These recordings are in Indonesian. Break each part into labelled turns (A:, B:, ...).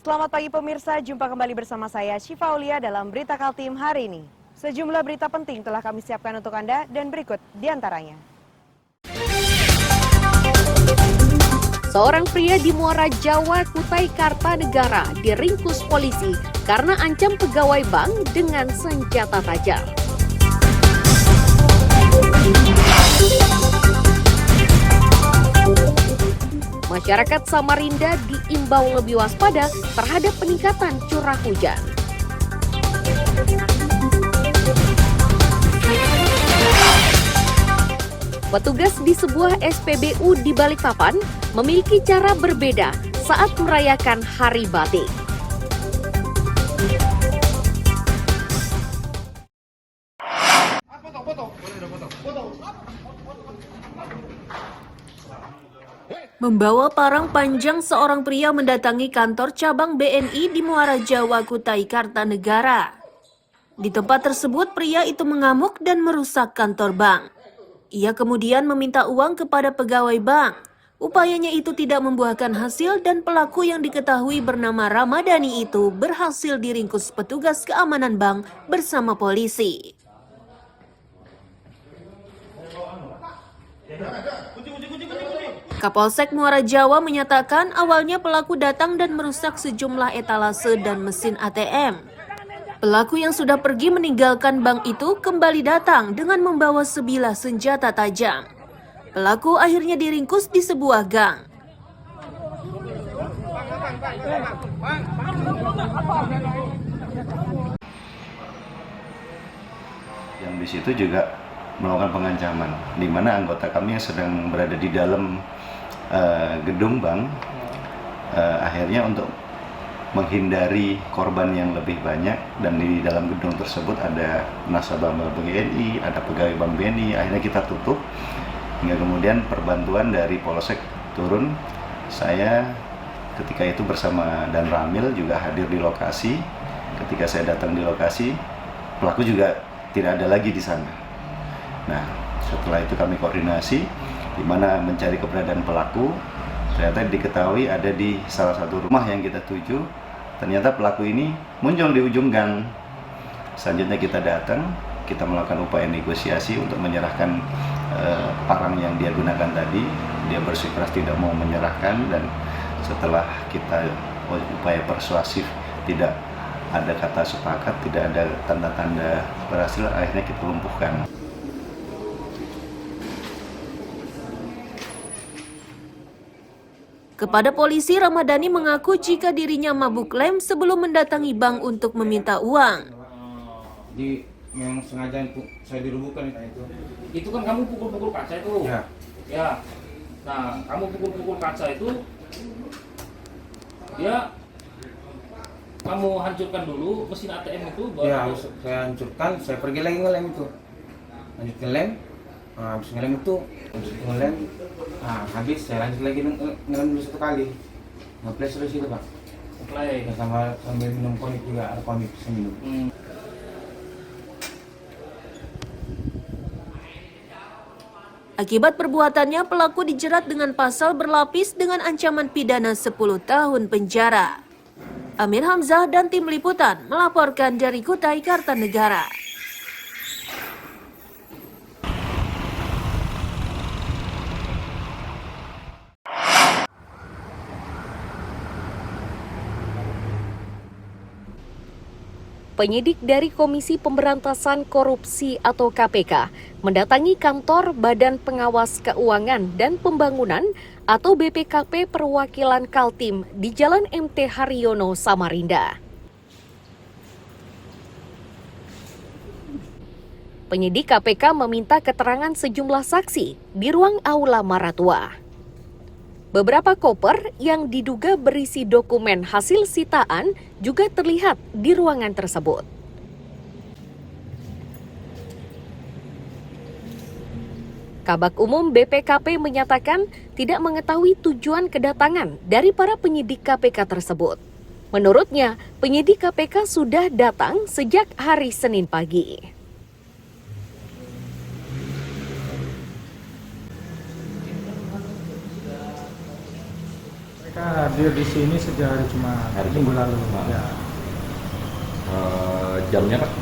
A: Selamat pagi pemirsa, jumpa kembali bersama saya Syifa Aulia dalam Berita Kaltim hari ini. Sejumlah berita penting telah kami siapkan untuk Anda dan berikut diantaranya.
B: Seorang pria di Muara Jawa, Kutai Kartanegara diringkus polisi karena ancam pegawai bank dengan senjata tajam. Masyarakat Samarinda diimbau lebih waspada terhadap peningkatan curah hujan. Petugas di sebuah SPBU di Balikpapan memiliki cara berbeda saat merayakan Hari Batik. Membawa parang panjang, seorang pria mendatangi kantor cabang BNI di Muara Jawa, Kutai Kartanegara. Di tempat tersebut, pria itu mengamuk dan merusak kantor bank. Ia kemudian meminta uang kepada pegawai bank. Upayanya itu tidak membuahkan hasil dan pelaku yang diketahui bernama Ramadhani itu berhasil diringkus petugas keamanan bank bersama polisi. Kapolsek Muara Jawa menyatakan awalnya pelaku datang dan merusak sejumlah etalase dan mesin ATM. Pelaku yang sudah pergi meninggalkan bank itu kembali datang dengan membawa sebilah senjata tajam. Pelaku akhirnya diringkus di sebuah gang.
C: Yang di situ juga melakukan pengancaman, di mana anggota kami yang sedang berada di dalam gedung bank, akhirnya untuk menghindari korban yang lebih banyak, dan di dalam gedung tersebut ada nasabah bank BNI, ada pegawai bank BNI, akhirnya kita tutup, hingga kemudian perbantuan dari Polsek turun. Saya ketika itu bersama Dan Ramil juga hadir di lokasi. Ketika saya datang di lokasi, pelaku juga tidak ada lagi di sana. Nah, setelah itu kami koordinasi, di mana mencari keberadaan pelaku. Ternyata diketahui ada di salah satu rumah yang kita tuju. Ternyata pelaku ini muncul di ujung gang. Selanjutnya kita datang, kita melakukan upaya negosiasi untuk menyerahkan parang yang dia gunakan tadi. Dia bersikeras tidak mau menyerahkan, dan setelah kita upaya persuasif tidak ada kata sepakat, tidak ada tanda-tanda berhasil, akhirnya kita lumpuhkan.
B: Kepada polisi, Ramadhani mengaku jika dirinya mabuk lem sebelum mendatangi bank untuk meminta uang.
D: Yang sengaja saya dirubuhkan itu.
E: Itu kan kamu pukul-pukul kaca itu.
D: Ya.
E: Ya. Nah, kamu pukul-pukul kaca itu, dia kamu hancurkan dulu mesin ATM itu.
D: Ya, saya hancurkan, saya pergi lagi ngelem itu. Lanjut ngelem, habis ngelem itu, habis saya lanjut lagi ngelem dulu satu kali. Nge-flash terus itu, Pak.
E: Play.
D: Ya, sambil minum konik juga, ada konik saya minum.
B: Akibat perbuatannya, pelaku dijerat dengan pasal berlapis dengan ancaman pidana 10 tahun penjara. Amir Hamzah dan tim liputan melaporkan dari Kutai Kartanegara. Penyidik dari Komisi Pemberantasan Korupsi atau KPK mendatangi kantor Badan Pengawas Keuangan dan Pembangunan atau BPKP perwakilan Kaltim di Jalan MT Haryono, Samarinda. Penyidik KPK meminta keterangan sejumlah saksi di ruang Aula Maratua. Beberapa koper yang diduga berisi dokumen hasil sitaan juga terlihat di ruangan tersebut. Kabak Umum BPKP menyatakan tidak mengetahui tujuan kedatangan dari para penyidik KPK tersebut. Menurutnya, penyidik KPK sudah datang sejak hari Senin pagi.
F: Kita hadir di sini sejak hari Jumat,
G: Hari
F: minggu
G: Jumat.
F: lalu.
G: Nah.
F: Ya.
G: Jamnya Pak?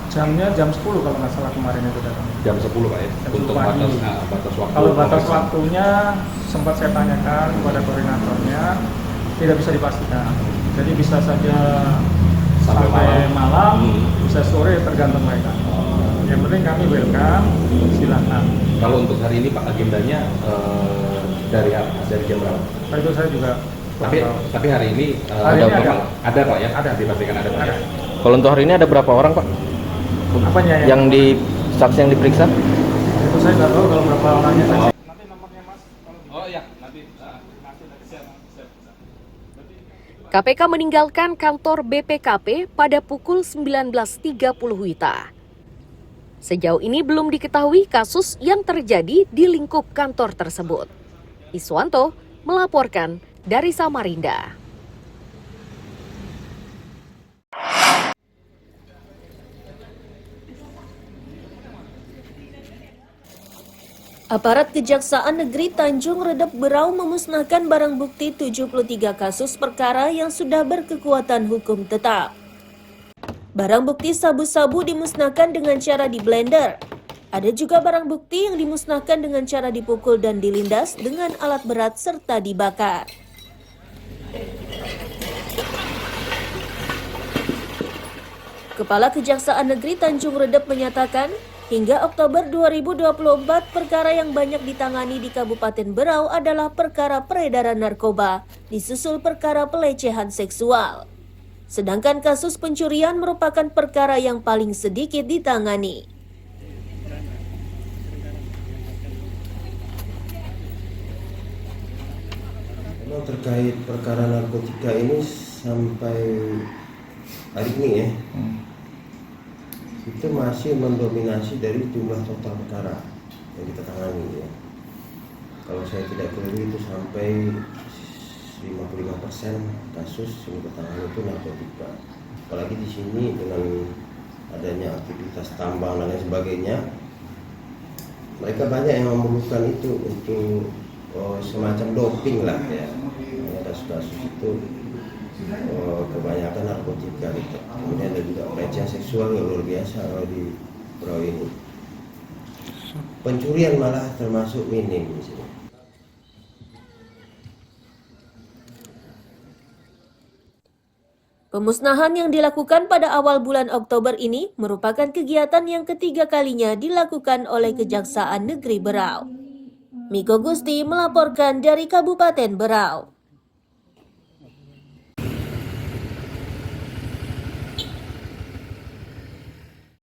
F: Jamnya jam 10 kalau nggak salah kemarin itu datang.
G: Jam 10 Pak ya?
F: Jam
G: Untuk
F: 10 pagi.
G: batas waktu.
F: Kalau batas
G: pemeriksaan.
F: waktunya sempat saya tanyakan kepada koordinatornya, tidak bisa dipastikan. Jadi bisa saja sampai malam, bisa sore, tergantung mereka. Yang penting kami welcome, silakan.
G: Kalau untuk hari ini Pak agendanya dari jam berapa?
F: Nah, itu saya juga kurang tahu.
G: Tapi hari ini
F: Hari ini
G: ada Pak ya?
F: Ada.
G: Dipastikan ada Pak.
F: Ada.
H: Kalau untuk hari ini ada berapa orang Pak?
F: Apanya
H: Yang di saksi yang diperiksa?
F: Itu saya nggak tahu kalau berapa orangnya saja. Nanti nomornya Mas.
G: Oh iya, nanti
I: KPK meninggalkan kantor BPKP pada pukul 19.30 WITA. Sejauh ini belum diketahui kasus yang terjadi di lingkup kantor tersebut. Iswanto melaporkan dari Samarinda.
B: Aparat Kejaksaan Negeri Tanjung Redep Berau memusnahkan barang bukti 73 kasus perkara yang sudah berkekuatan hukum tetap. Barang bukti sabu-sabu dimusnahkan dengan cara di-blender. Ada juga barang bukti yang dimusnahkan dengan cara dipukul dan dilindas dengan alat berat serta dibakar. Kepala Kejaksaan Negeri Tanjung Redep menyatakan, hingga Oktober 2024, perkara yang banyak ditangani di Kabupaten Berau adalah perkara peredaran narkoba, disusul perkara pelecehan seksual. Sedangkan kasus pencurian merupakan perkara yang paling sedikit ditangani.
J: Memang terkait perkara narkotika ini sampai hari ini ya, itu masih mendominasi dari jumlah total perkara yang kita tangani ya. Kalau saya tidak keliru itu sampai 55% kasus yang kita tangani itu narkotika. Apalagi di sini dengan adanya aktivitas tambang dan lain sebagainya, mereka banyak yang memerlukan itu untuk semacam doping lah ya. Kasus-kasus itu kebanyakan narkotika gitu. Kemudian ada juga pelecehan seksual yang luar biasa kalau di Berau ini. Pencurian malah termasuk minim di sini.
B: Pemusnahan yang dilakukan pada awal bulan Oktober ini merupakan kegiatan yang ketiga kalinya dilakukan oleh Kejaksaan Negeri Berau. Miko Gusti melaporkan dari Kabupaten Berau.